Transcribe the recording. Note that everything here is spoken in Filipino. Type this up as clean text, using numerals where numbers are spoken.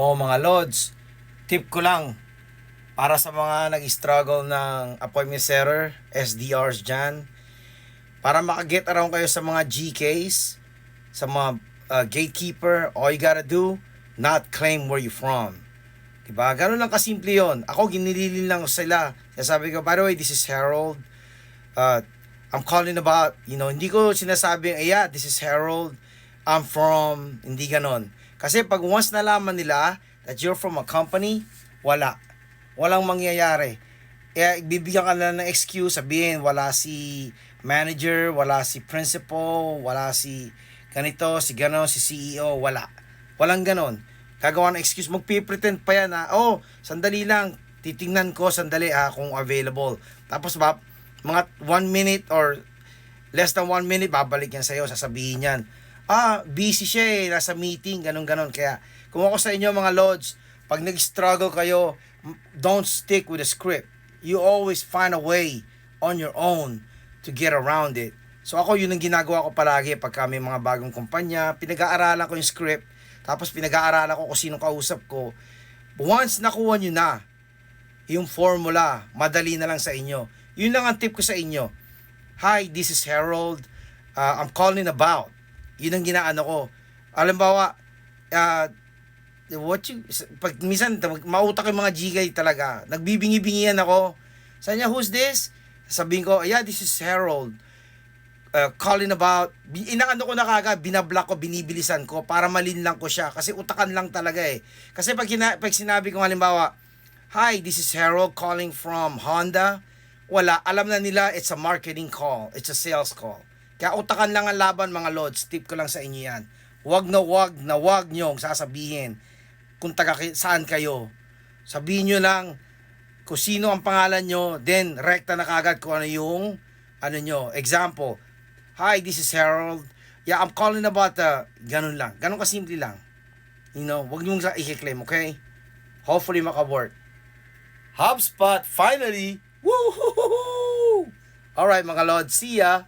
O mga lods, tip ko lang para sa mga nag-struggle ng appointment setter, SDRs dyan, para makaget around kayo sa mga GKs, sa mga gatekeeper, all you gotta do, not claim where you from. Diba? Ganun lang kasimple yon. Ako, ginililin lang ko sila. Sabi ko, by the way, this is Harold. Uh, I'm calling about, hindi ko sinasabing, yeah, this is Harold. I'm from, hindi ganon. Kasi pag once nalaman nila that you're from a company, walang mangyayari. Kaya bibigyan ka na ng excuse, sabihin wala si manager, wala si principal, wala si ganito, si gano, si CEO, walang ganon. Gagawa ng excuse, magpipretend pa yan na, oh, sandali lang, titingnan ko sandali kung available. Tapos mga 1 minute or less than 1 minute, babalik yan sa'yo, sasabihin yan, busy siya nasa meeting, ganon. Kaya, kung ako sa inyo mga lords, pag nag-struggle kayo, don't stick with the script. You always find a way on your own to get around it. So ako, yun ang ginagawa ko palagi pag may mga bagong kumpanya, pinag-aaralan ko yung script, tapos pinag-aaralan ko kung sinong kausap ko. Once nakuha nyo na yung formula, madali na lang sa inyo. Yun lang ang tip ko sa inyo. Hi, this is Harold. I'm calling about. Yun ang ginaano ko. Alimbawa, pag minsan mautak yung mga GK talaga. Nagbibingi-bingian ako. Sabi niya, who's this? Sabihin ko, yeah, this is Harold. Calling about, inaano ko na kagad, binablock ko, binibilisan ko para malinlang ko siya kasi utakan lang talaga Kasi pag sinabi ko halimbawa, hi, this is Harold calling from Honda, alam na nila it's a marketing call, it's a sales call. Kaya utakan lang ang laban mga lods, tip ko lang sa inyo yan. Wag nyo sasabihin kung saan kayo. Sabihin nyo lang kung sino ang pangalan nyo, then rekta na kagad kung ano yung nyo. Example, hi, this is Harold. Yeah, I'm calling about ganun lang. Ganun kasimple lang. Wag nyo i-claim, okay? Hopefully maka-work. HubSpot, finally! Woohoo! Alright mga lords, see ya!